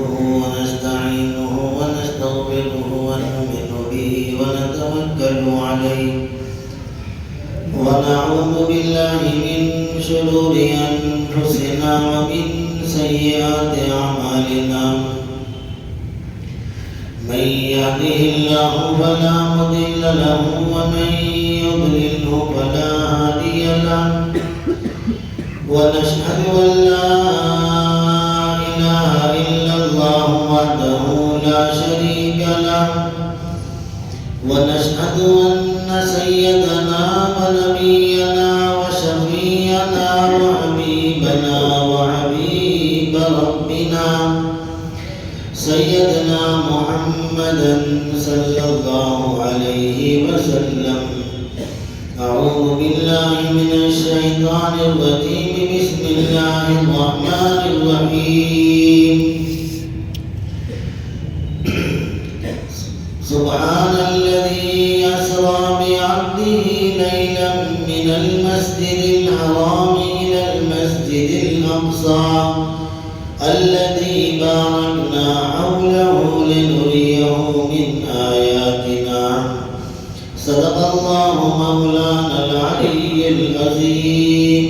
نحمده ونستعينه ونستغفره ونؤمن به ونتوكل عليه ونعوذ بالله من شرور أنفسنا ومن سيئات أعمالنا من يهده الله فلا مضل له ومن يضلله فلا هادي له ونشهد أن لا إله إلا الله وحده لا شريك له ونشهد أن سيدنا ونبينا وشفيعنا وحبيبنا وحبيب ربنا سيدنا محمدا صلى الله عليه وسلم. أعوذ بالله من الشيطان الرجيم. بسم الله الرحمن الرحيم. سبحان الذي أسرى بعبده ليلا من المسجد الحرام إلى المسجد الأقصى الذي باركنا حوله لنريه من آياتنا. صدق الله مولانا العلي العظيم.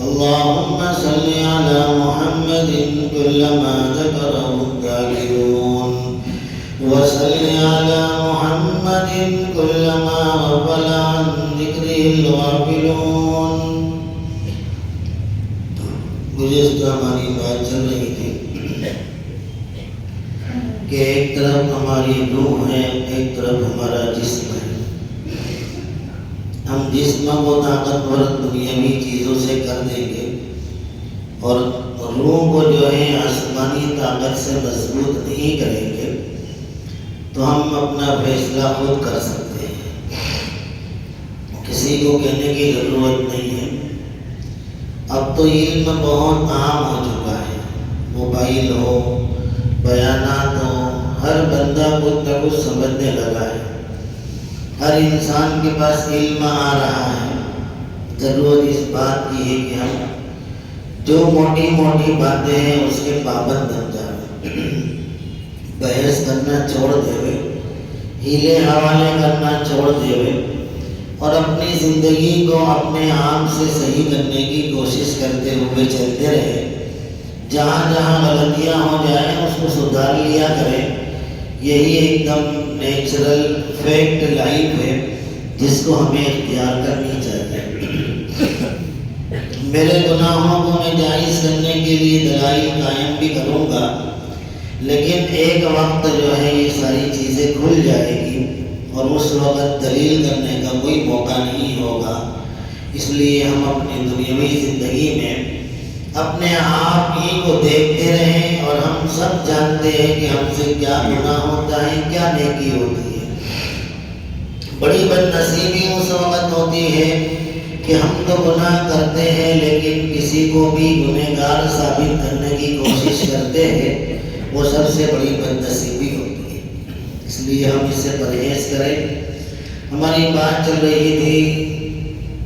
اللهم صل على محمد كلما ذكره الذاكرون وصل على محمد كلما غفل عن ذكره الغافلون. گزشتہ ہماری بات چل رہی تھی کہ ایک طرف ہماری روح ہے، ایک طرف ہمارا جسم ہے. ہم جسم کو طاقتور دنیاوی چیزوں سے کر دیں گے اور روح کو جو ہے آسمانی طاقت سے مضبوط نہیں کریں گے تو ہم اپنا فیصلہ خود کر سکتے ہیں، کسی کو کہنے کی ضرورت نہیں ہے. اب تو علم بہت عام ہو چکا ہے، موبائل ہو، بیانات ہو، ہر بندہ کچھ نہ کچھ سمجھنے لگا ہے، ہر انسان کے پاس علم آ رہا ہے. ضرورت اس بات کی ہے کہ ہم جو موٹی موٹی باتیں ہیں اس کے پابند بن جائیں، بحث کرنا چھوڑ دے، ہیلے حوالے کرنا چھوڑ دے اور اپنی زندگی کو اپنے آپ سے صحیح کرنے کی کوشش کرتے ہوئے چلتے رہے. جہاں جہاں غلطیاں ہو جائیں اس کو سدھار لیا کریں. یہی ایک دم نیچرل فیکٹ لائف ہے جس کو ہمیں اختیار کرنی چاہیے. میرے گناہوں کو میں جائز کرنے کے لیے دلائل قائم بھی کروں گا، لیکن ایک وقت جو ہے یہ ساری چیزیں کھل جائے گی اور اس وقت دلیل کرنے کا کوئی موقع نہیں ہوگا. اس لیے ہم اپنی دنیاوی زندگی میں اپنے آپ ہی کو دیکھتے رہیں اور ہم سب جانتے ہیں کہ ہم سے کیا گناہ ہوتا ہے، کیا نیکی ہوتی ہے. بڑی بد نصیبی اس وقت ہوتی ہے کہ ہم تو گناہ کرتے ہیں لیکن کسی کو بھی گنہگار ثابت کرنے کی کوشش کرتے ہیں. وہ سب سے بڑی بد نصیبی ہوتی ہے. اس لیے ہم اس سے پرہیز کریں. ہماری بات چل رہی تھی،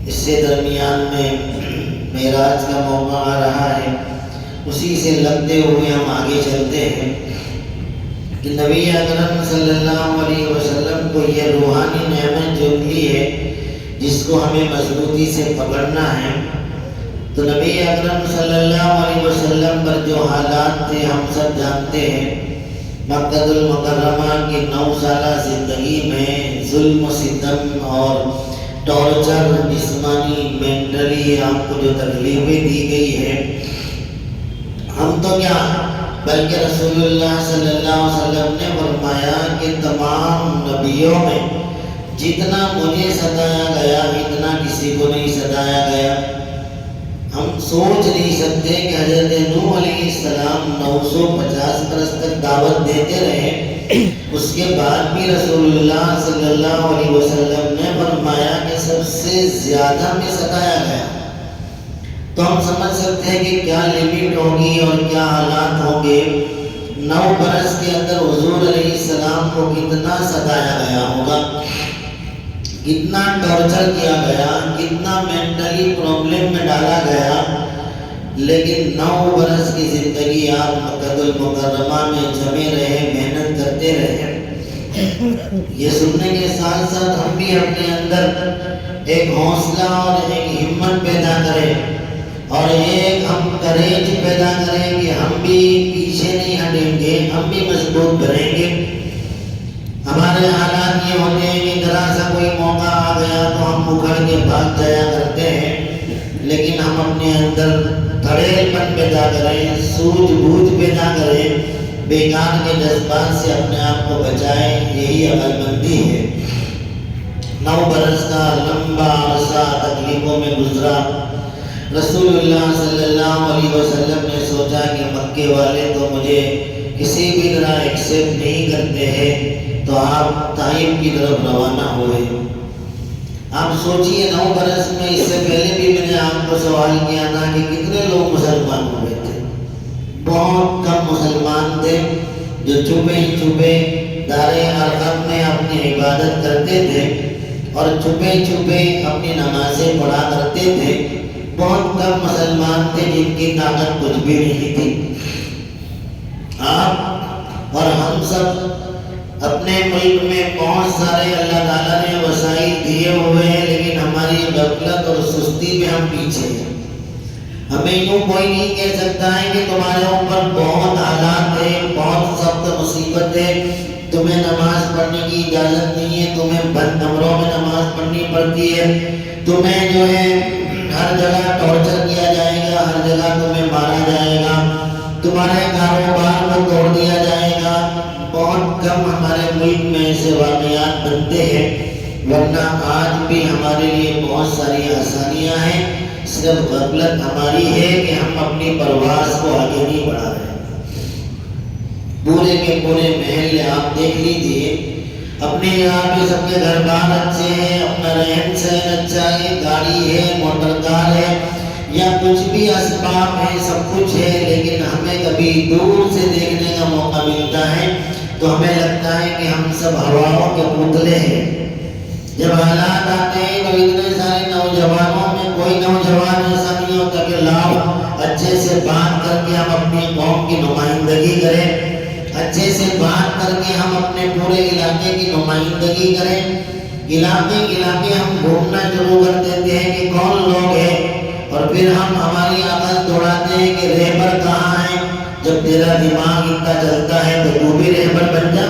اس سے درمیان میں معراج کا موقع آ رہا ہے، اسی سے لگتے ہوئے ہم آگے چلتے ہیں کہ نبی اکرم صلی اللہ علیہ وسلم کو یہ روحانی نعمت جو ملی ہے جس کو ہمیں مضبوطی سے پکڑنا ہے. تو نبی اکرم صلی اللہ علیہ وسلم پر جو حالات تھے ہم سب جانتے ہیں. مکہ المکرمہ کی 9 سالہ زندگی میں ظلم و ستم اور ٹارچر، جسمانی مینٹلی آپ کو جو تکلیفیں دی گئی ہے، ہم تو کیا بلکہ رسول اللہ صلی اللہ علیہ وسلم نے فرمایا کہ تمام نبیوں میں جتنا مجھے ستایا گیا اتنا کسی کو نہیں ستایا گیا. ہم سوچ نہیں سکتے کہ حضرت نوح علیہ السلام 950 برس تک دعوت دیتے رہے، اس کے بعد بھی رسول اللہ صلی اللہ علیہ وسلم نے فرمایا کہ سب سے زیادہ میں ستایا گیا. تو ہم سمجھ سکتے ہیں کہ کیا لمٹ ہوگی اور کیا حالات ہوں گے. 9 برس کے اندر حضور علیہ السلام کو کتنا ستایا گیا ہوگا، کتنا ٹارچر کیا گیا، کتنا مینٹلی پرابلم میں ڈالا گیا. لیکن 9 برس کی زندگی آپ مکہ المکرمہ میں جمے رہے، محنت کرتے رہے۔ یہ سننے کے ساتھ ساتھ ہم بھی اپنے اندر ایک حوصلہ اور ایک ہمت پیدا کریں اور ایک ہم کریج پیدا کریں کہ ہم بھی پیچھے نہیں ہٹیں گے، ہم بھی مضبوط بنیں گے۔ ہمارے حالات یہ ہوتے ہیں کہ ذرا سا کوئی موقع آ گیا تو ہم اکھڑ کے بھاگ جایا کرتے ہیں، لیکن ہم اپنے اندر دھڑیل پن پیدا کریں، سوجھ بوجھ پیدا کریں، بیکار کے جذبات سے اپنے آپ کو بچائیں، یہی عقل مندی ہے۔ 9 برس کا لمبا عرصہ تکلیفوں میں گزرا۔ رسول اللہ صلی اللہ علیہ وسلم نے سوچا کہ مکے والے تو مجھے کسی بھی طرح ایکسیپٹ نہیں کرتے ہیں، تو آپ طائف کی طرف روانہ ہوئے۔ آپ سوچئے 9 برس میں، اس سے پہلے بھی میں نے آپ کو سوال کیا تھا کہ کتنے لوگ مسلمان ہوئے تھے؟ بہت کم مسلمان تھے جو چھپے دار ارقم میں اپنی عبادت کرتے تھے اور چھپے اپنی نمازیں پڑھا کرتے تھے۔ بہت کم مسلمان تھے جن کی طاقت کچھ بھی نہیں تھی۔ آپ اور ہم سب اپنے ملک میں بہت سارے اللہ تعالیٰ نے وسائل دیے ہوئے ہیں، لیکن ہماری غفلت اور سستی میں ہم پیچھے ہیں۔ ہمیں یوں کوئی نہیں کہہ سکتا ہے کہ تمہارے اوپر بہت حالات ہیں، بہت سخت مصیبت ہے، تمہیں نماز پڑھنے کی اجازت نہیں ہے، تمہیں بند کمروں میں نماز پڑھنی پڑتی ہے، تمہیں جو ہے ہر جگہ ٹارچر کیا جائے گا، ہر جگہ تمہیں مارا جائے گا، تمہارے کاروبار کو توڑ دیا جائے گا۔ بہت کم ہمارے ملک میں ایسے واقعات بنتے ہیں، ورنہ آج بھی ہمارے لیے بہت ساری آسانیاں ہیں، صرف غفلت ہماری ہے کہ ہم اپنی پرواز کو آگے نہیں بڑھا رہے۔ پورے کے پورے محل آپ دیکھ لیجئے، اپنے یہاں پہ سب کے گھر بار اچھے ہیں، اپنا رہن سہن اچھا ہے، گاڑی ہے، موٹر کار ہے یا کچھ بھی اسباب ہے، سب کچھ ہے، لیکن ہمیں کبھی دور سے دیکھنے کا موقع ملتا ہے تو ہمیں لگتا ہے کہ ہم سب ہواؤں کے پتلے ہیں۔ جب حالات آتے ہیں تو اتنے سارے نوجوانوں میں کوئی نوجوان ایسا نہیں ہوتا کہ لاؤ اچھے سے بات کر کے ہم اپنی قوم کی نمائندگی کریں، اچھے سے بات کر کے ہم اپنے پورے علاقے کی نمائندگی کریں۔ علاقے ہم گھومنا شروع کر دیتے ہیں کہ کون لوگ ہیں، اور پھر ہم ہماری عقل دوڑاتے ہیں کہ رہبر کہاں ہے۔ جب تیرا دماغ اتنا چلتا ہے تو تو بھی رہبر بن جا،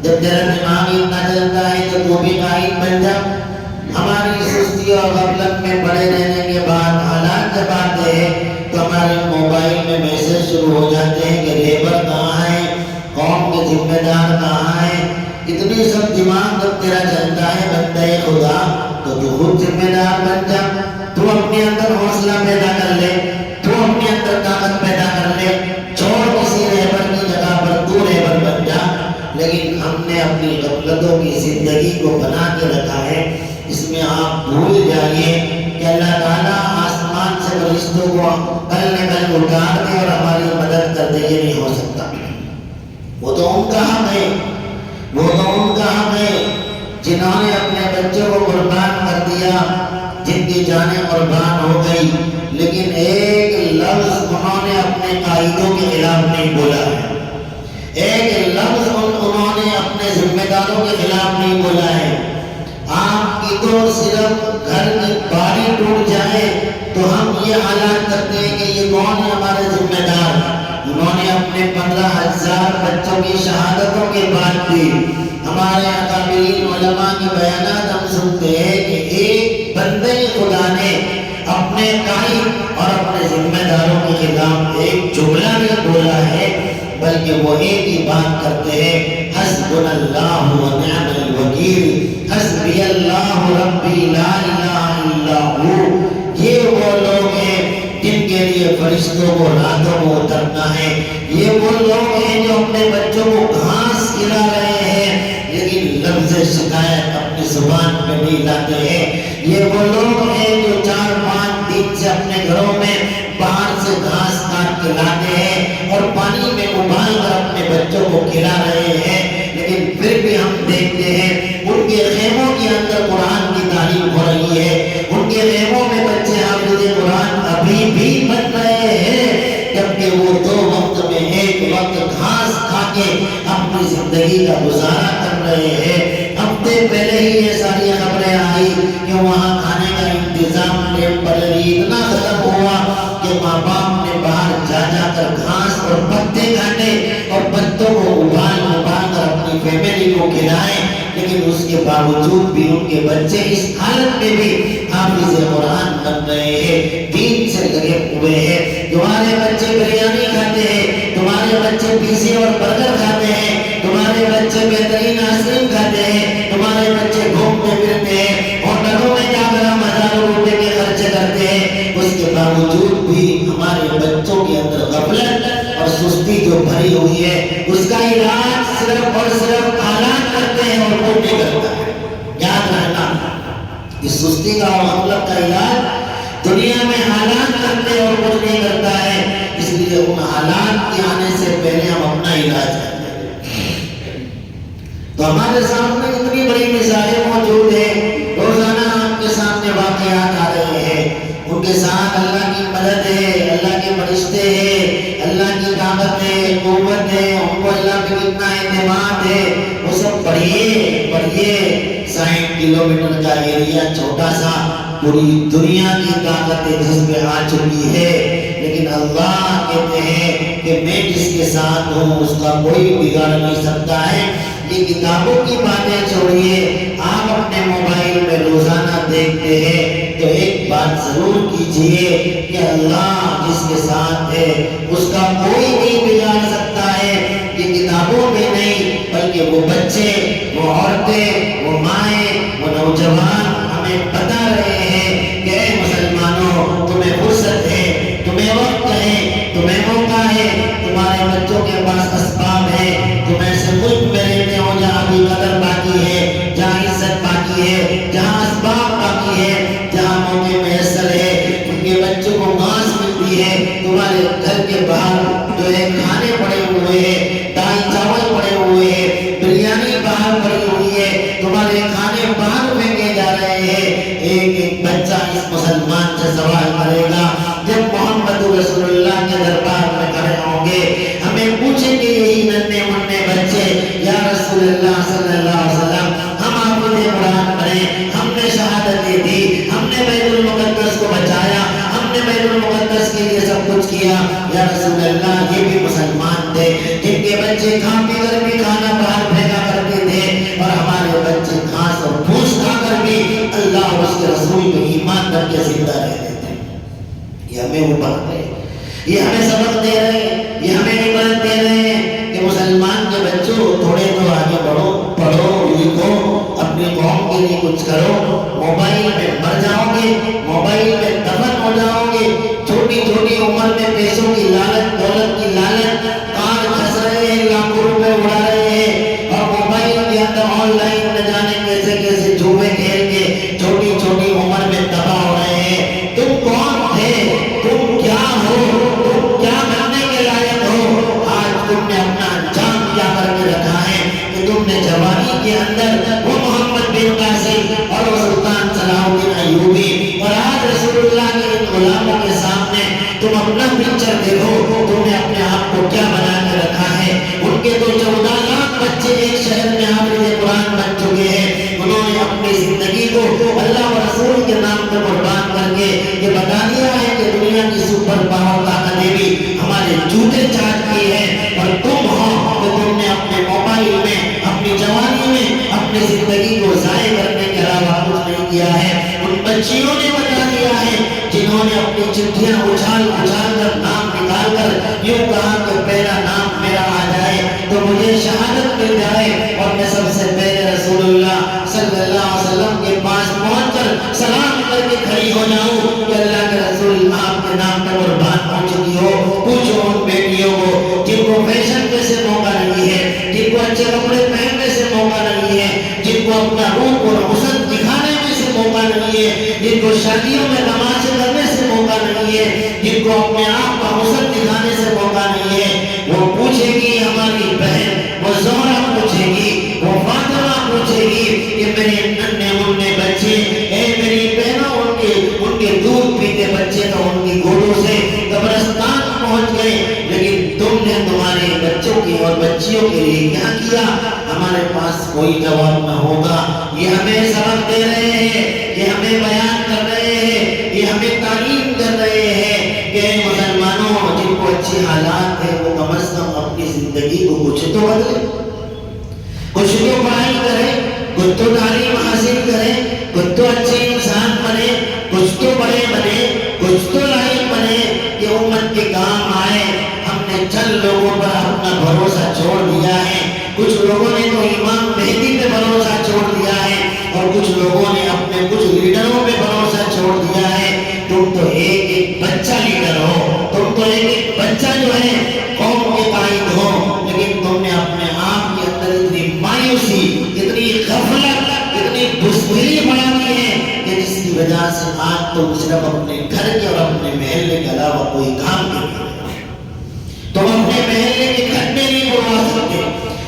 جب تیرا دماغ اتنا چلتا ہے تو تو بھی قائد بن جا۔ ہماری سستی اور غفلت میں پڑے رہنے کے بعد حالات جب آتے ہیں تو ہمارے موبائل میں میسج شروع ہو جاتے ہیں کہ رہبر کہاں ہے، قوم کے ذمہ دار کہاں ہے۔ اتنی سب دماغ جب تیرا چلتا ہے بندہ خدا، تو تو خود ذمہ دار بن جا، تو اپنے اندر حوصلہ پیدا کر لے، تو اپنے اندر طاقت پیدا کر لے، چھوڑ کسی رہبر کی جگہ پر تو رہبر بن جا۔ لیکن ہم نے اپنی غفلتوں کی زندگی کو بنا کے رکھا ہے۔ اس میں آپ بھول جائیے کہ اللہ تعالیٰ آسمان سے فرشتوں کو کل نہ کل اتار دے اور ہماری مدد کر دے، یہ نہیں ہو سکتا۔ وہ تو ان کا حق ہے، وہ تو ان کا حق ہے جنہوں نے اپنے بچوں کو قربان کر دیا، جن کی جانیں قربان ہو گئی، لیکن ایک لفظ انہوں نے اپنے قائدوں کے خلاف نہیں بولا ہے، ایک لفظ انہوں نے اپنے ذمہ داروں کے خلاف نہیں بولا ہے۔ آپ کی تو صرف گھر کی باری ٹوٹ جائے تو ہم یہ حالات کرتے ہیں کہ یہ کون ہے ہمارے ذمہ دار۔ انہوں نے اپنے 15,000 بچوں کی شہادتوں کے بعد بھی ہمارے اکابرین علماء کے بیانات ہم سنتے ہیں کہ ایک بندے خدا نے اپنے قائد اور اپنے ذمہ داروں کے خلاف ایک جملہ نہیں بولا ہے، بلکہ وہ ایک ہی بات کرتے ہیں، حسبنا اللہ و نعم الوکیل، حسبی اللہ ربی لا الہ الا ہو۔ یہ وہ لوگ ہیں جن کے لیے فرشتوں کو راتوں کو اترنا ہے، یہ وہ لوگ ہیں جو اپنے بچوں کو گھاس کھلا رہے ہیں لیکن لفظ شکایت اپنی زبان پہ نہیں لاتے ہیں، یہ وہ لوگ ہیں جو 4-5 دن سے اپنے گھروں میں باہر سے گھاس کاٹ کے لاتے ہیں اور پانی میں ابال کر اپنے بچوں کو کھلا رہے ہیں، لیکن پھر بھی ہم دیکھتے ہیں ان کے خیموں کے اندر قرآن کی تعلیم ہو رہی ہے، ان کے خیموں میں بچے حافظ قرآن ابھی بھی بن رہے وقت گھاس کھا کے اپنی زندگی کا گزارا کر رہے ہیں۔ ہفتے پہلے ہی یہ ساری خبریں آئی کہ وہاں کھانے کا انتظام ٹیمپرری اتنا ختم ہوا کہ ماں باپ نے باہر جا جا کر گھاس اور پتے کاٹے اور پتوں کو ابال کر اپنی فیملی کو کھلائے، لیکن اس کے باوجود بھی ان کے بچے اس حالت میں بھی حافظ قرآن بن رہے ہیں، دین سے لگے ہوئے ہیں۔ تمہارے بچے بریانی کھاتے ہیں، تمہارے بچے پیزے اور برگر کھاتے ہیں، تمہارے بچے بہترین آئس کریم کھاتے ہیں، تمہارے بچے گھومتے پھرتے ہیں، ہوٹلوں میں جا کر ہم ہزاروں روپے کے خرچے کرتے ہیں، اس کے باوجود بھی ہمارے بچوں کے اندر غفلت اور سستی جو بھری ہوئی ہے، اس کا علاج صرف اور صرف حالات کرتے ہیں اور کوئی نہیں کرتا ہے۔ یاد رکھنا، اس سستی کا اور غفلت کا علاج دنیا میں حالات کرتے اور کچھ نہیں کرتا ہے، اس لیے ان حالات کے آنے سے پہلے ہم اپنا علاج کرتے ہیں۔ تو ہمارے سامنے اتنی بڑی مثالیں موجود ہیں، روزانہ آپ کے سامنے واقعات آ رہے ہیں، ان کے ساتھ اللہ کی مدد ہے، اللہ کے فرشتے ہیں، اللہ کی طاقت ہے، قوت ہے، ان کو اللہ پہ کتنا اعتماد ہے، وہ سب پڑھیے 60 کلومیٹر کا ایریا چھوٹا سا پوری دنیا کی طاقت جس پہ آ چکی ہے، لیکن اللہ کہتے ہیں کہ میں جس کے ساتھ ہوں اس کا کوئی بگاڑ نہیں سکتا ہے۔ یہ کتابوں کی باتیں چھوڑیے، آپ اپنے موبائل میں روزانہ دیکھتے ہیں تو ایک بات ضرور کیجئے کہ اللہ جس کے ساتھ ہے اس کا کوئی نہیں بگاڑ سکتا ہے۔ یہ کتابوں میں نہیں بلکہ وہ بچے، وہ عورتیں، وہ مائیں، وہ نوجوان ہمیں بتا رہے ہیں کہ اے مسلمانوں، تمہیں فرصت ہے، تمہیں وقت ہے، تمہیں موقع ہے، تمہارے بچوں کے پاس اسباب ہے، تم ایسے ملک میں رہتے ہو جہاں بھی قدر باقی ہے، جہاں عزت باقی ہے، جہاں اسباب باقی ہے، جہاں موقع میسر ہے، ان کے بچوں کو گھاس ملتی ہے، تمہارے گھر کے باہر جو ہے کھانے پڑے ہوئے ہیں، دال چاول پڑے ہوئے ہیں، بریانی باہر پڑی ہوئی ہے، تمہارے کھانے باہر پھینکے جا رہے ہیں۔ ایک ایک بچہ اس مسلمان سے سوال کرے گا جب محمد رسول اللہ کے دربار میں کھڑے ہوں گے، ہمیں پوچھیں گے یہی ننھے منھے بچے، یا رسول اللہ صلی اللہ علیہ وسلم ہم حافظ قرآن پڑھیں، ہم نے شہادتیں دی، ہم نے بیت المقدس کو بچایا، ہم نے بیت المقدس کے لیے سب کچھ کیا، یا رسول اللہ یہ بھی مسلمان تھے جن کے بچے کھا پی کر بھی کھانا باہر پھینکا کرتے تھے، اور ہمارے بچے گھاس اور پھوس کھا کر بھی اللہ اور اس کے رسول پہ ایمان رکھ کے زندہ رہتے تھے۔ یہ ہمیں اوپر ہے، یہ ہمیں سبق دے رہے ہیں، یہ ہمیں عبرت دے رہے ہیں کہ مسلمان کے بچوں تھوڑے تو آگے بڑھو، پڑھو لکھو، اپنی قوم کے لیے کچھ کرو۔ موبائل میں مر جاؤ گے، موبائل میں دفن ہو جاؤ گے، چھوٹی چھوٹی عمر میں پیسوں کی لالچ، دولت کی لالچ، کان پھنس رہے ہیں، لاکھوں روپے اڑا رہے ہیں، اور موبائل کے اندر آن لائن نہ جانے کیسے کیسے جوئے کھیل کے چھوٹی چھوٹی عمر میں تباہ ہو رہے ہیں۔ تم کون تھے؟ تم کیا ہو؟ تم کیا بننے کے لائق ہو؟ آج تم نے اپنا انجام کیا کر کے رکھا ہے کہ تم نے جوانی کے اندر وہ محمد بن قاسم اور وہ سلطان صلاح الدین ایوبی، اور آج رسول اللہ کے ان غلاموں کے سامنے تم اپنا پکچر دیکھو، تم نے اپنے آپ کو کیا بنا کے رکھا ہے۔ ان کے تو 14 لاکھ بچے ایک شہر میں حافظ قرآن بن چکے ہیں، انہوں نے اپنی زندگی کو اللہ و رسول کے نام پر قربان کر کے یہ بتا دیا ہے کہ دنیا کی سپر پاور طاقتیں بھی ہمارے جوتے چاٹتی ہے، اور تم ہو کہ تم نے اپنے موبائل میں، اپنی جوانی میں اپنی زندگی کو ضائع کرنے کے علاوہ کچھ نہیں کیا ہے۔ ان بچیوں نے بتا دیا ہے جنہوں نے اپنی چٹھیاں اچھال کر نام نکال کر یوں کہا کہ پہلا نام میرا آ جائے تو مجھے شہادت مل جائے، اور میں سب سے پہلے رسول اللہ صلی اللہ علیہ وسلم کے پاس پہنچ کر سلام کر کے کھڑی ہو جاؤں کہ اللہ کے رسول آپ کے نام پر قربان ہو چکی ہو۔ پوچھو ان بیٹیوں کو جن کو فیشن میں سے موقع نہیں ہے، جن کو اچھے کپڑے پہننے سے موقع نہیں ہے، جن کو اپنا روپ اور حسن دکھانے میں سے موقع نہیں ہے، جن کو شادیوں میں تماشے کرنے سے موقع نہیں ہے، جن کو اپنے آپ کا حسن دکھانے سے موقع نہیں ہے، وہ پوچھے گی ہماری بہن، وہ زہرا پوچھے گی، وہ فاطمہ پوچھے گی کہ میرے ننھے منھے بچے، اے میری بہنوں، ان کے دودھ پیتے بچے تو ان کی گودوں سے قبرستان پہنچ گئے، لیکن تم نے تمہارے بچے خاتر کی اور بچیوں کے لیے کیا کیا؟ ہمارے پاس کوئی جواب نہ ہوگا. یہ ہمیں سبق دے رہے ہیں، یہ ہمیں بیان کر رہے ہیں، یہ ہمیں تعلیم کر رہے ہیں کہ مسلمانوں جن کو اچھے حالات ہیں وہ کم از کم اپنی زندگی کو کچھ تو بدلے، کچھ تو پڑھائی کرے، کچھ تو تعلیم حاصل کرے، کچھ تو اچھے انسان بنے، کچھ تو بڑے بنے، کچھ تو لائق بنے کہ امت کے کام آئے. ہم نے چند لوگوں پر اپنا بھروسہ چھوڑ دیا ہے. کچھ لوگوں نے تو امام مہدی پہ بھروسہ چھوڑ دیا ہے اور کچھ لوگوں نے اپنے کچھ لیڈروں پہ بھروسہ چھوڑ دیا ہے. تم تو ایک ایک بچہ لیڈر ہو، تم تو ایک ایک بچہ جو ہے قوم کے قائد ہو، لیکن تم نے اپنے آپ کے اندر اتنی مایوسی، اتنی غفلت، اتنی بزدلی بڑھا دی ہے کہ جس کی وجہ سے آج تم صرف اپنے گھر کے اور اپنے محلے کے علاوہ کوئی کام نہیں کرتے. تم اپنے محلے کے کھڈے نہیں بنوا سکتے،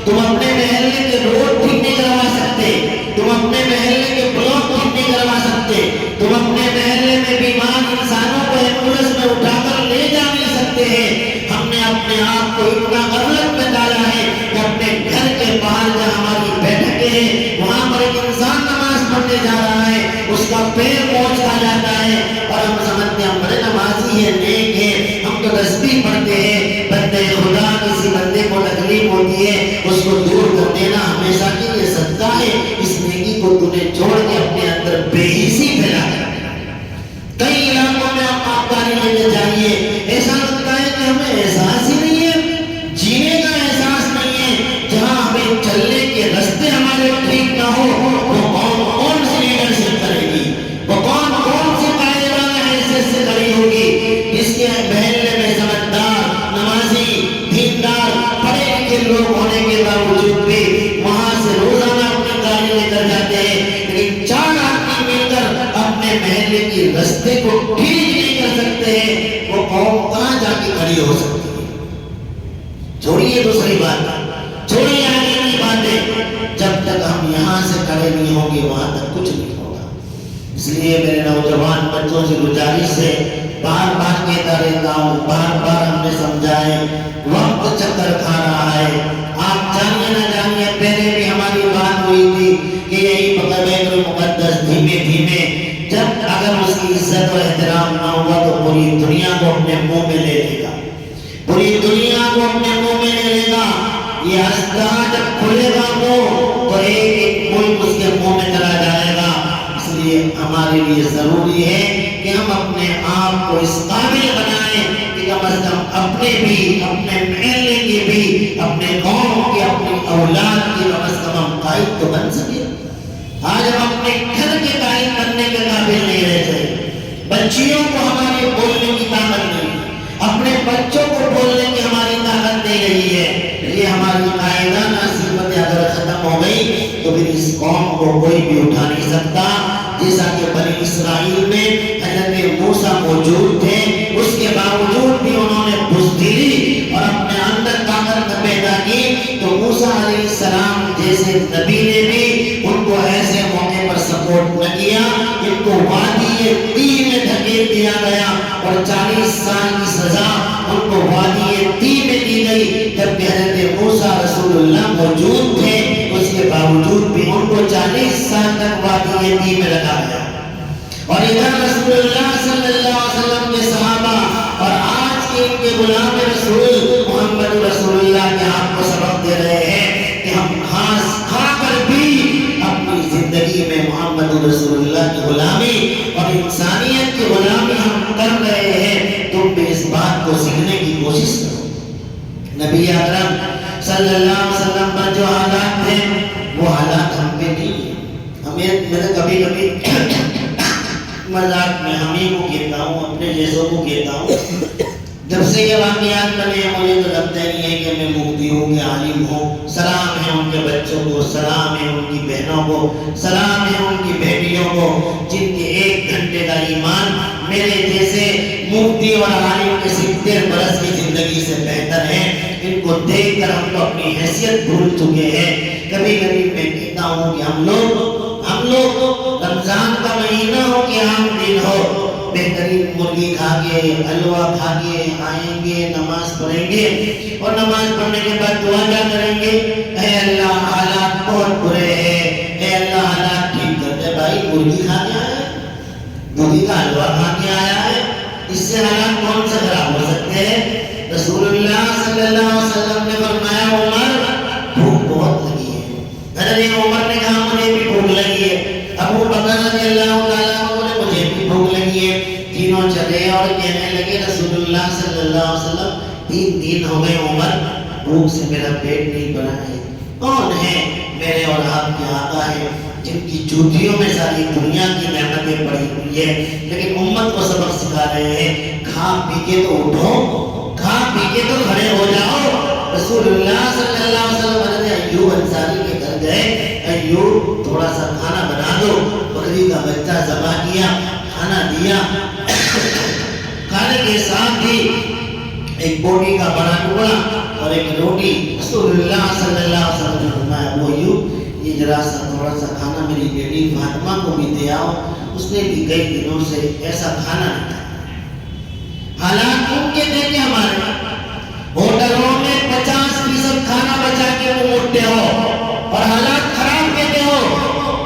تم اپنے محلے کے روڈ ٹھیک نہیں کروا سکتے، تم اپنے محلے کے بلاک ٹھیک نہیں کروا سکتے، تم اپنے محلے میں بیمار انسانوں کو ایمبولینس میں اٹھا کر لے جا نہیں سکتے ہیں. ہم نے اپنے آپ کو اتنا غفلت میں ڈالا ہے کہ اپنے گھر کے باہر جہاں ہماری بیٹھکیں ہیں وہاں پر ایک انسان نماز پڑھنے جا رہا ہے، اس کا پیر پہنچتا جاتا ہے اور ہم سمجھتے ہیں ہم بڑے نمازی ہیں، نیک ہیں، ہم تو تسبیح پڑھتے ہیں. بندے خدا کسی بندے کو تکلیف ہوتی ہے اس کو دور کر دینا ہمیشہ کے لیے صدقہ ہے. اس نیکی کو تو نے چھوڑ کے اپنے اندر بے حسی پھیلا کر کئی علاقوں میں آپ آبادی لینے جائیے، ایسا لگتا ہے کہ ہمیں احساس ہی نہیں ہے، جینے کا احساس نہیں ہے. جہاں ہمیں چلنے کے راستے ہمارے ٹھیک نہ ہو وہ کون سی لیڈرشپ کرے گی، وہ کون سی قائدانہ حیثیت سے کھڑی ہوگی. اس کے محلے میں سمجھدار، نمازی، دیندار، پڑھے لکھے لوگ ہونے کے باوجود بھی وہاں سے روزانہ اپنی گاڑی لے کر جاتے ہیں، لیکن چار آدمی مل کر اپنے محلے کی راستے کو ٹھیک نہیں کر سکتے ہیں. وہ قوم کہاں جا کے کھڑی ہو سکتی ہے؟ چھوڑیے دوسری بات، چھوڑیے آگے کی باتیں. جب تک ہم یہاں سے کھڑے نہیں ہوں گے وہاں تک کچھ نہیں ہوگا. اس لیے میرے نوجوان بچوں سے گزارش ہے، بار بار کہتا رہتا ہوں، بار بار ہم نے سمجھائے، وقت چکر کھا رہا ہے. آپ جانیے نہ جانیے، پہلے بھی ہماری بات ہوئی تھی کہ یہی بیت المقدس دھیمے دھیمے جب اگر اس کی عزت و احترام نہ ہوا تو پوری دنیا کو اپنے منہ میں لے لے گا، پوری دنیا کو اپنے منہ میں لے لے گا. یہ ہستا جب کھلے گا منہ تو ایک ایک ملک اس کے منہ میں چلا جائے گا. اس لیے ہمارے لیے ضروری ہے کہ ہم اپنے آپ کو اس قابل بنائیں کہ کم از کم اپنے بھی، اپنے محلے کے بھی، اپنے قوم کے، اپنی اولاد کے کم از کم ہم قائد تو بن سکے. آج ہم اپنے گھر کے قائد بننے کے قابل نہیں رہتے. بچیوں کو ہماری بولنے کی طاقت نہیں، اپنے بچوں کو بولنے کی ہماری طاقت نہیں رہی ہے. یہ ہماری قائدانہ صفتیں اگر ختم ہو گئی تو پھر اس قوم کو کوئی بھی اٹھا نہیں سکتا. جیسا کہ بنی اسرائیل میں حضرت موسیٰ موجود تھے، اس کے باوجود بھی انہوں نے بزدلی اور اپنے اندر طاقت پیدا کی. تو موسیٰ علیہ السلام جیسے نبی نے بھی ان کو ایسے موقع پر سپورٹ نہ کیا. ان کو وادی تیہ میں دھکیل دیا گیا اور 40 سال کی سزا ان کو وادی تیہ میں دی گئی. جبکہ حضرت موسیٰ رسول اللہ موجود تھے، اس کے باوجود بھی ان کو 40 سال تک وادی تیہ میں رکھا گیا. اور ادھر رسول اللہ صلی اللہ علیہ وسلم کے صحابہ اور آج کے ان کے غلام رسول محمد رسول اللہ کے آپ کو سبق دے رہے ہیں کہ ہم گھاس کھا کر بھی اپنی زندگی میں محمد رسول اللہ کی غلامی اور انسانیت کی غلامی ہم کر رہے ہیں. تم بھی اس بات کو سیکھنے کی کوشش کرو. نبی اکرم صلی اللہ علیہ وسلم پر جو حالات تھے وہ حالات ہم پہ نہیں ہیں. میں کبھی کبھی مذاق میں ہم ہی کو کہتا ہوں، اپنے جیسوں کو کہتا ہوں، جب سے یہ واقعات بنے مجھے تو لگتا ہی نہیں ہے کہ میں مفتی ہوں کہ عالم ہوں. سلام ہے ان کے بچوں کو، سلام ہے ان کی بہنوں کو، سلام ہے ان کی بیٹیوں کو جن کے 1 گھنٹے کا ایمان میرے جیسے مفتی اور عالم کے 70 برس کی زندگی سے بہتر ہے. ان کو دیکھ کر ہم تو اپنی حیثیت بھول چکے ہیں. کبھی کبھی میں کہتا ہوں کہ ہم لوگ رمضان کا مہینہ ہو کہ عام دن ہو، بہترین مرغی کھا کے حلوہ کھا کے آئیں گے، نماز پڑھیں گے اور نماز پڑھنے کے بعد دعا کیا کریں گے؟ اے اللہ حالات بہت برے ہیں، اے اللہ حالات ٹھیک کر دے۔ بھائی مرغی کھا کے آیا ہے، مرغی کا حلوہ کھا کے آیا ہے، اس سے حالات کون سے خراب ہو سکتے ہیں؟ رسول اللہ صلی اللہ علیہ وسلم نے فرمایا عمر بھوک بہت لگی ہے۔ حضرت عمر نے کہا مجھے بھی بھوک لگی ہے۔ ابو بکر رضی اللہ تعالیٰ عنہ نے مجھے بھی بھوک لگی ہے۔ تینوں چلے اور کہنے لگے رسول اللہ صلی اللہ علیہ وسلم 3 دن ہو گئے عمر بھوک سے میرا پیٹ نہیں بھرا ہے۔ کون ہے میرے اور آپ کے آقا ہے جن کی جوتیوں میں ساری دنیا کی نعمتیں پڑی ہوئی ہے، لیکن امت کو سبق سکھا رہے ہیں کھا پی کے تو اٹھو، کھا پی کے تو کھڑے ہو جاؤ۔ رسول اللہ صلی اللہ علیہ وسلم حضرت ایوب انصاری کے گھر گئے، ایوب تھوڑا سا کھانا بنا دو، بکری کا بچہ ذبح کیا، کھانا دیا، کھانے کے ساتھ بھی ایک بوٹی کا بڑا ٹکڑا اور ایک روٹی۔ رسول اللہ صلی اللہ علیہ وسلم نے فرمایا ابو ایوب یہ ذرا سا تھوڑا سا کھانا میری بیٹی فاطمہ کو بھی دے آؤ، اس نے بھی کئی دنوں سے ایسا کھانا نہیں کھایا۔ حالات ان کے تھے کہ ہمارے ہوٹلوں میں 50% کھانا بچا کے تم اٹھتے ہو اور حالات خراب کہتے ہو،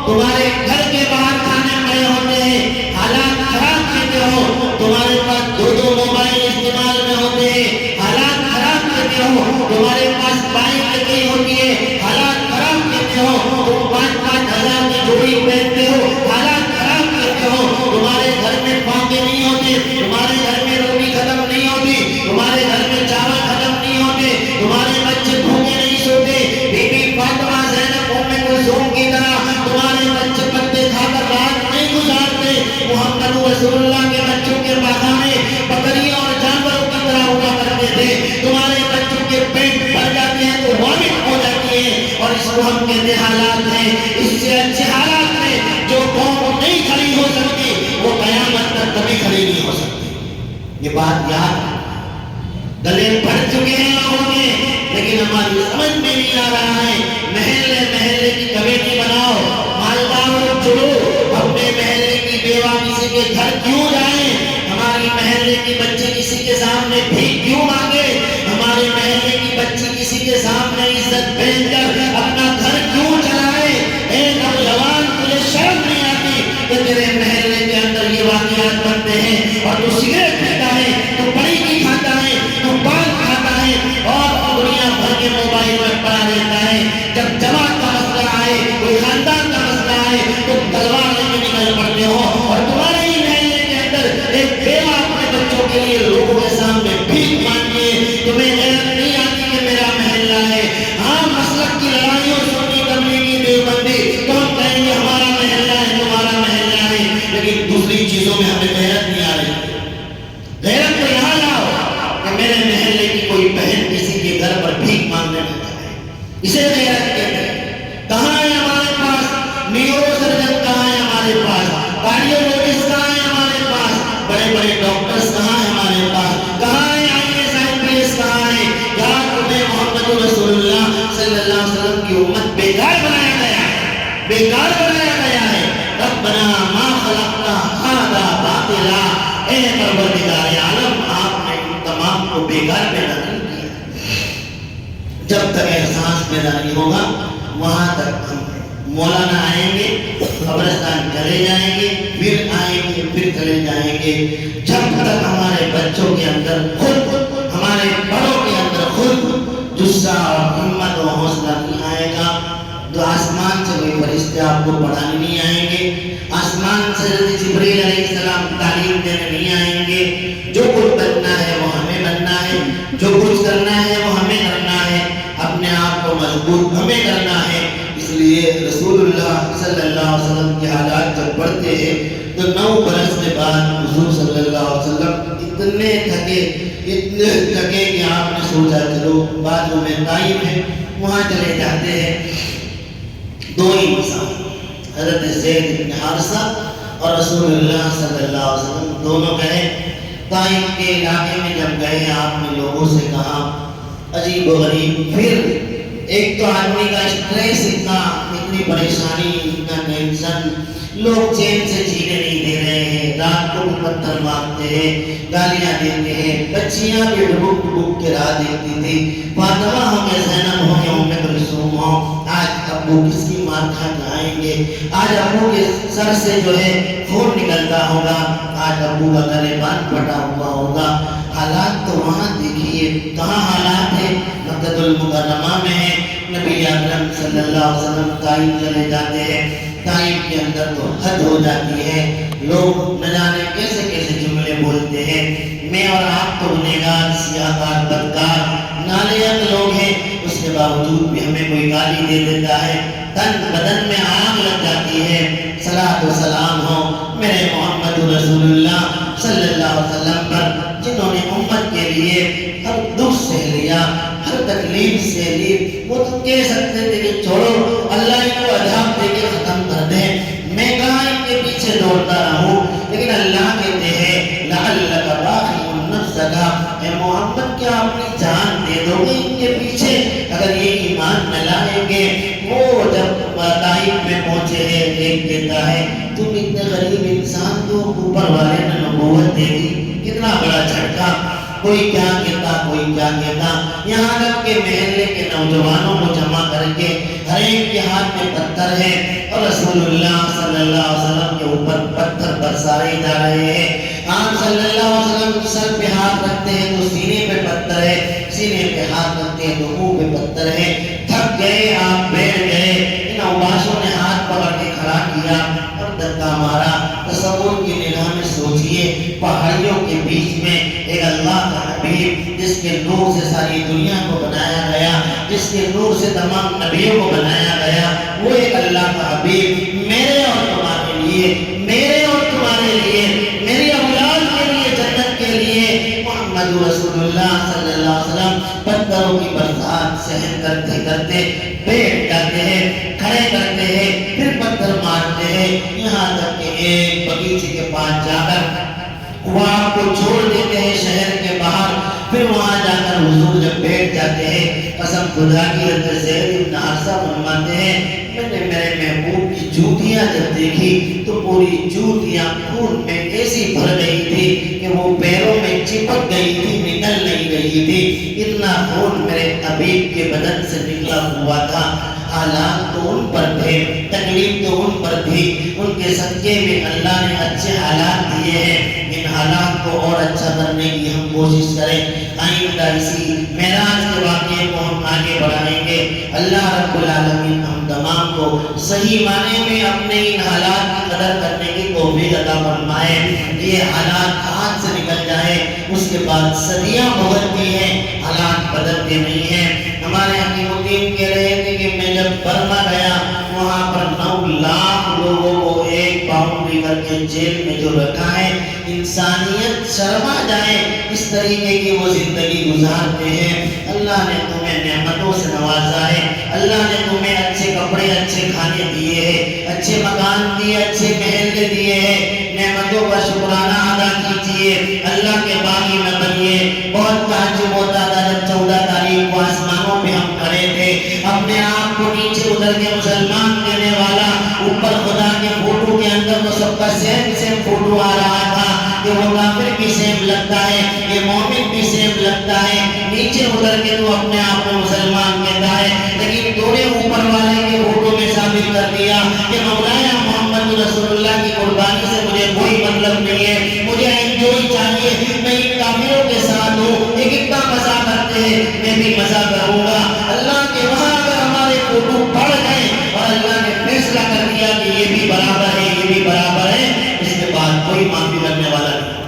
تمہارے گھر کے باہر کھانے پڑے ہوتے ہیں، حالات خراب کہتے ہو، تمہارے پاس 2 موبائل استعمال میں ہوتے ہیں، حالات خراب کہتے ہو، تمہارے پاس بائک لگی ہوتی ہے، حالات خراب کہتے ہو، تم 5-5 ہزار کی جوڑی پہنتے ہو، حالات خراب کہتے ہو، تمہارے گھر میں پاکے نہیں ہوتے، تمہارے گھر میں روٹی ختم نہیں ہوتی، تمہارے گھر میں چاول ختم نہیں ہوتے، تمہارے بچے بھوکے نہیں سوتے، بی بی فاطمہ زینب ام کلثوم کی طرح تمہارے بچے پتے کھا کر رات نہیں گزارتے، محمد رسول اللہ کے بچوں کے باغانے بکریوں اور جانوروں کی طرح ہوا کرتے تھے، تمہارے بچوں کے پیٹ بھر جاتے ہیں تو وامٹ ہو جاتی ہے، اور اس کو ہم کہتے حالات ہیں۔ اس سے اچھے حالات میں جو قوم نہیں کھڑی ہو سکتی وہ قیامت تک کبھی کھڑی نہیں ہو سکتی۔ یہ بات یاد ہے، گلے بھر چکے ہیں لوگوں کے، لیکن ہماری سمجھ میں نہیں آ رہا ہے۔ محلے محلے کی کمیٹی بناؤ، مالداروں چلو، اپنے محلے کی بیوہ کسی کے گھر کیوں جائیں، ہماری محلے کی بچی کسی کے سامنے بھیک کیوں مانگے، ہمارے محلے کی بچی کسی کے سامنے عزت پہن کر اپنا گھر کیوں چلائے۔ اے نوجوان تجھے شرم نہیں آتی کہ تیرے محلے کے اندر یہ واقعات بنتے ہیں اور تو سگریٹ پیتا ہے، تو پڑی کی کھاتا ہے، تو پان کھاتا ہے اور دنیا بھر کے موبائل میں پڑا رہتا ہے۔ جب جماعت کا مسئلہ آئے، کوئی خاندان کا مسئلہ آئے تو تلوار لے کے نکل پڑتے ہو، اور تمہارے ہی محلے کے اندر ایک بیوہ اپنے بچوں کے لیے لوگوں کے سامنے بھیک مانگتی ہے۔ تمہیں غیرت نہیں آتی کہ میرا محلہ ہے؟ ہاں مسلک کی لڑائیوں سنی تبلیغی دیوبندی تو ہم کہیں گے ہمارا محلہ ہے، تمہارا محلہ ہے، لیکن دوسری چیزوں میں ہمیں غیرت نہیں آ رہی۔ غیرت تو یہاں لاؤ کہ میرے محلے کی کوئی بہن کسی کے گھر پر بھیک مانگنے میں جائے، اسے غیرت کہتے ہیں۔ کہاں ہے ہمارے پاس نیورو سرجن، کہاں ہے ہمارے پاس کارڈیولوجسٹ، کہاں ہے ہمارے پاس بڑے بڑے ڈاکٹرز، کہاں ہے ہمارے پاس، کہاں ہے IAS IPS، کہاں ہے؟ کیا تمہیں محمد رسول اللہ صلی اللہ علیہ وسلم کی امت بیکار بنایا گیا ہے؟ بیکار بنایا گیا ہے۔ ربنا ما خلقت هذا باطلا، اے پروردگار عالم آپ نے ان تمام کو بیکار پیدا نہیں کیا۔ جب تک احساس پیدا نہیں ہوگا وہاں تک ہم مولانا آئیں گے، قبرستان چلے جائیں گے، پھر آئیں گے، پھر چلے جائیں گے، جب تک ہمارے بچوں کے اندر خود، ہمارے بڑوں کے اندر خود جذبہ اور ہمت و حوصلہ نہیں آئے گا تو آسمان سے کوئی فرشتے آپ کو پڑھانے نہیں آئیں گے، آسمان سے حضرت جبریل علیہ السلام تعلیم دینے نہیں آئیں گے۔ جو کچھ بننا ہے وہ ہمیں بننا ہے، جو کچھ کرنا ہے وہ ہمیں کرنا ہے، اپنے آپ کو مضبوط ہمیں کرنا ہے۔ اس لیے رسول اللہ صلی اللہ علیہ وسلم کے حالات جب پڑھتے ہیں تو 9 برس کے بعد حضور صلی اللہ علیہ وسلم اتنے تھکے کہ آپ نے سوچا چلو بازو میں طائف ہے وہاں چلے جاتے ہیں۔ 2 ہی مثال، حضرت زید بن حارثہ اور رسول اللہ صلی اللہ علیہ وسلم دونوں گئے طائف کے علاقے میں۔ جب گئے آپ نے لوگوں سے کہا عجیب و غریب، پھر ایک تو آدمی کا اسٹریس اتنی پریشانی، اتنا ٹینشن، لوگ چین سے جینے نہیں دے رہے ہیں، رات کو بھی پتھر مارتے ہیں، گالیاں دیتے ہیں، بچیاں بھی ڈبک ڈبک کے راہ دیتی تھی، فاطمہ ہو یا زینب ہو یا ام کلثوم ہو، آج ابو کس کی مار کھا کے آئیں گے، آج ابو کے سر سے جو ہے خون نکلتا ہوگا، آج ابو کا گریبان پھٹا ہوا ہوگا۔ حالات تو وہاں دیکھیے کہاں حالات ہیں، مکہ المکرمہ میں ہے، نبی اکرم صلی اللہ علیہ وسلم طائف چلے جاتے ہیں، طائف کے اندر تو حد ہو جاتی ہے، لوگ نہ جانے کیسے کیسے جملے بولتے ہیں، میں اور آپ تو گنہگار، سیاہکار، بدکار، نالائق لوگ ہیں، اس کے باوجود بھی ہمیں کوئی گالی دے دیتا ہے، تن بدن میں آگ لگ جاتی ہے۔ صلاۃ و سلام ہو میرے محمد رسول اللہ صلی اللہ علیہ وسلم پر، جنہوں نے امت کے لیے ہر دکھ سہ لیا، ہر تکلیف سہ لی۔ وہ تو کہہ سکتے تھے کہ چھوڑو اللہ ان کو عذاب دے کے ختم کر دے، میں کہاں ان کے پیچھے دوڑتا رہوں، لیکن اللہ کہتے ہیں لعلک باخع نفسک، اے محمد کیا اپنی جان دے دو گے ان کے پیچھے اگر یہ ایمان نہ لائیں گے۔ وہ جب طائف میں پہنچے ہیں، ایک کہتا ہے تم اتنے غریب انسان کو اوپر والے نے نبوت دے دی، کتنا بڑا جھٹکا، کوئی کیا کہتا کوئی کیا کہتا، یہاں تک کہ محلے کے نوجوانوں کو جمع کر کے ہر ایک کے ہاتھ میں پتھر ہے اور رسول اللہ صلی اللہ علیہ وسلم کے اوپر پتھر برسائے جا رہے ہیں۔ آپ صلی اللہ علیہ وسلم سر پہ ہاتھ رکھتے ہیں تو سینے پہ پتھر ہے، سینے پہ ہاتھ رکھتے ہیں تو منہ پہ پتھر ہے، تھک گئے آپ بیٹھ گئے، ان اوباشوں نے ہاتھ پکڑ کے کھڑا کیا اور دھکا مارا۔ تصور کی نگاہ میں سوچئے پہاڑیوں کے بیچ میں ایک اللہ کا حبیب جس کے نور سے ساری دنیا کو بنایا گیا، جس کے نور سے تمام نبیوں کو بنایا گیا، وہ ایک اللہ کا حبیب میرے اور تمہارے لیے، میرے اور تمہارے لیے، میری اولاد کے لیے، جنت کے لیے محمد رسول اللہ صلی اللہ علیہ وسلم پتھروں کی برسات سہن کرتے کرتے بیٹھ جاتے ہیں، کھڑے کرتے ہیں، پھر پتھر مارتے ہیں، یہاں تک کہ ایک بغیچے کے پاس جا کر وہ آپ کو چھوڑ دیتے ہیں شہر کے باہر، پھر وہاں جا کر حضور جب بیٹھ جاتے ہیں، قسم خدا کی حضرت زید بن حارثہ فرماتے ہیں میں نے میرے محبوب کی جوتیاں جب دیکھی تو پوری جوتیاں خون میں ایسی بھر گئی تھی کہ وہ پیروں میں چپک گئی تھی، نکل نہیں رہی تھی، اتنا خون میرے حبیب کے بدن سے نکلا ہوا تھا۔ حالات تو ان پر تھے، تکلیف تو ان پر تھی، ان کے صدقے میں اللہ نے اچھے حالات دیے ہیں، ان حالات کو اور اچھا کرنے کی ہم کوشش کریں۔ آئندہ اسی معراج کے واقعے کو ہم آگے بڑھائیں گے۔ اللہ رب العالمین ہم تمام کو صحیح معنی میں اپنے ان حالات کی قدر کرنے کی توفیق عطا فرمائے۔ یہ حالات ہاتھ سے نکل جائے اس کے بعد صدیاں بھگتتی ہیں، حالات بدلتے نہیں ہیں۔ ہمارے حکیم الدین کہہ رہے تھے کہ میں جب برما گیا وہاں پر 9 لاکھ لوگوں کو ایک باؤنڈری کر کے جیل میں جو رکھا ہے، انسانیت شرما جائے اس طریقے کی وہ زندگی گزارتے ہیں۔ اللہ نے تمہیں نعمتوں سے نوازا ہے، اللہ نے تمہیں اچھے کپڑے، اچھے کھانے دیے ہیں، اچھے مکان دیے، اچھے محل دیے ہیں، نعمتوں کا شکرانہ ادا کیجیے، اللہ کے باغی میں بنیے۔ بہت تعجب ہوتا تھا جب 14 تاریخ کو آسمانوں پہ ہم کھڑے تھے، اپنے آپ کو نیچے اتر کے مسلمان کہنے والا، اوپر خدا کے فوٹو کے اندر تو سب کا سیم سیم فوٹو آ رہا تھا کہ وہ کافر بھی سیم لگتا ہے، یہ مومن بھی سیم لگتا ہے، نیچے اتر کے تو اپنے آپ کو مسلمان کہتا ہے، لیکن تو نے اوپر والے کے فوٹو میں ثابت کر دیا کہ مولانا محمد رسول اللہ کی قربانی سے مجھے کوئی مطلب نہیں ہے، مجھے انجوائے چاہیے، میں ان کافروں کے ساتھ ہوں، یہ کتنا مزہ کرتے ہیں، میں بھی مزہ کروں گا۔ اللہ کے وہاں اگر ہمارے فوٹو پڑ گئے اور اللہ نے فیصلہ کر دیا کہ یہ بھی برابر ہے، یہ بھی برابر ہے، اس کے بعد کوئی معافی کرنے والا نہیں۔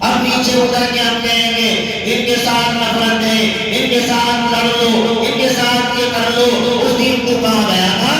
اب نیچے اتر کے ہم کہیں گے ان کے ساتھ نفرت ہے، ان کے ساتھ لڑ لو، ان کے ساتھ یہ کر لو، اس دن تو کہاں گیا تھا؟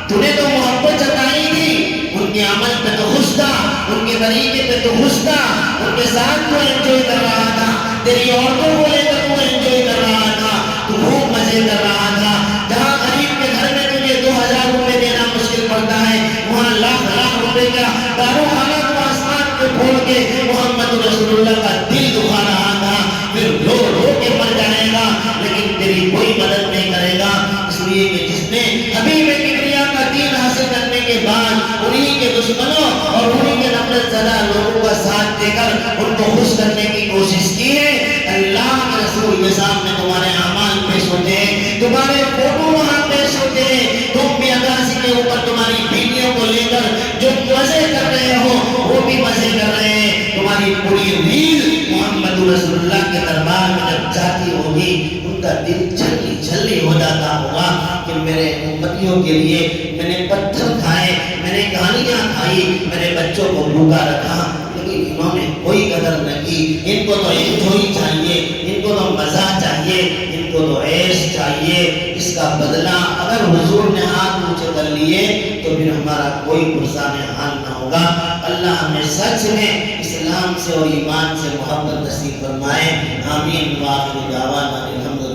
تو نے تو محبت جتائی تھی، ان کے عمل پہ تو خوش تھا، ان کے طریقے پہ تو خوش تھا، ان کے ساتھ تو انجوائے کر رہا تھا، تیری عورتوں کو لے کر تو انجوائے کر رہا تھا، تو خوب مزے کر رہا تھا۔ جہاں غریب کے گھر میں تجھے 2000 روپے دینا مشکل پڑتا ہے، وہاں لاکھ لاکھ روپے کا داروخانہ کو آسمان پہ پھوڑ کے محمد رسول اللہ کا دل دکھا رہا تھا، پھر رو رو کے مر جائے گا، لیکن تیری کوئی مدد نہیں کرے گا، اس لیے کہ جس نے حبیب کبریا کا دین حاصل کرنے کے بعد انہی کے دشمنوں اور انہی کے نفرت زدہ لوگوں کا ساتھ دے کر ان کو خوش کرنے کی کوشش کی ہے، اللہ کے رسول کے سامنے تمہارے اعمال پیش ہوتے ہیں، تمہارے فوٹو وہاں پیش ہوتے ہیں، تم بھی اگاسی کے اوپر تمہاری بیٹیوں کو لے کر جو مزے کر رہے ہو وہ بھی مزے کر رہے ہیں، تمہاری پوری ریل محمد رسول اللہ کے دربار میں جب جاتی ہوگی ان کا دل چھلی چھلی ہو جاتا ہوگا کہ میرے امتیوں کے لیے میں نے پتھر کھائے، میں نے گالیاں کھائی، میرے بچوں کو بھوکا رکھا، لیکن انہوں نے کوئی قدر نہ کی، ان کو تو انجوئی چاہیے، ان کو تو مزہ چاہیے، ان کو تو عیش چاہیے، اس کا بدلہ اگر حضور نے ہاتھ اونچے کر لیے تو پھر ہمارا کوئی پرسان حال نہ ہوگا۔ اللہ ہمیں سچ میں اسلام سے اور ایمان سے محبت نصیب فرمائے، آمین، وآخر دعوانا الحمد